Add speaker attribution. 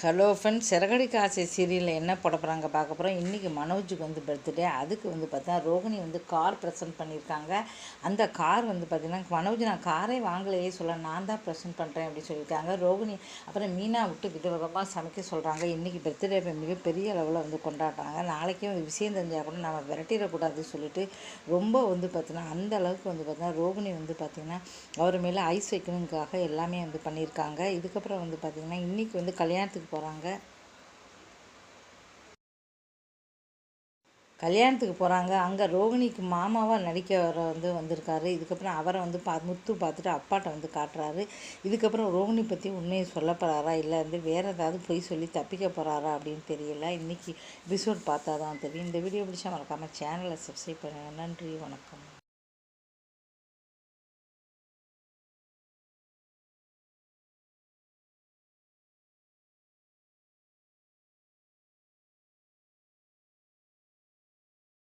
Speaker 1: Hello friends, Siragadikka ஆசை சீரியலில் என்ன போட போகிறாங்க பார்க்க போகிறோம். இன்றைக்கி மனோஜுக்கு வந்து பர்த்டே. அதுக்கு வந்து பார்த்தா ரோகிணி வந்து கார் ப்ரெசென்ட் பண்ணியிருக்காங்க. அந்த கார் வந்து பார்த்திங்கன்னா, மனோஜ் நான் காரே வாங்கலையே சொல்ல, நான் தான் ப்ரெசென்ட் பண்ணுறேன் அப்படின்னு சொல்லியிருக்காங்க. ரோகிணி அப்புறம் மீனா விட்டு விதவிதமாக சமைக்க சொல்கிறாங்க. இன்றைக்கி பர்த்டே மிகப்பெரிய அளவில் வந்து கொண்டாடுறாங்க. நாளைக்கே ஒரு விஷயம் தெரிஞ்சால் கூட நம்ம விரட்டிடக்கூடாதுன்னு சொல்லிட்டு ரொம்ப வந்து பார்த்தீங்கன்னா அந்த அளவுக்கு வந்து பார்த்தீங்கன்னா ரோகிணி வந்து பார்த்திங்கன்னா அவர் மேலே ஐஸ் வைக்கணுங்காக எல்லாமே வந்து பண்ணியிருக்காங்க. இதுக்கப்புறம் வந்து பார்த்திங்கன்னா இன்றைக்கி வந்து கல்யாணத்துக்கு போகிறாங்க. அங்கே ரோகிணிக்கு மாமாவாக நடிக்க வந்திருக்காரு. இதுக்கப்புறம் அவரை வந்து முத்து பார்த்துட்டு அப்பாட்ட வந்து காட்டுறாரு. இதுக்கப்புறம் ரோகிணி பற்றி உண்மையை சொல்ல போகிறாரா, இல்லை வந்து வேறு ஏதாவது பொய் சொல்லி தப்பிக்க போகிறாரா அப்படின்னு தெரியல. இன்றைக்கி எபிசோட் பார்த்தா தான் தெரியும். இந்த வீடியோ பிடிச்சா மறக்காமல் சேனலை சப்ஸ்கிரைப் பண்ணுங்கள். நன்றி, வணக்கம்.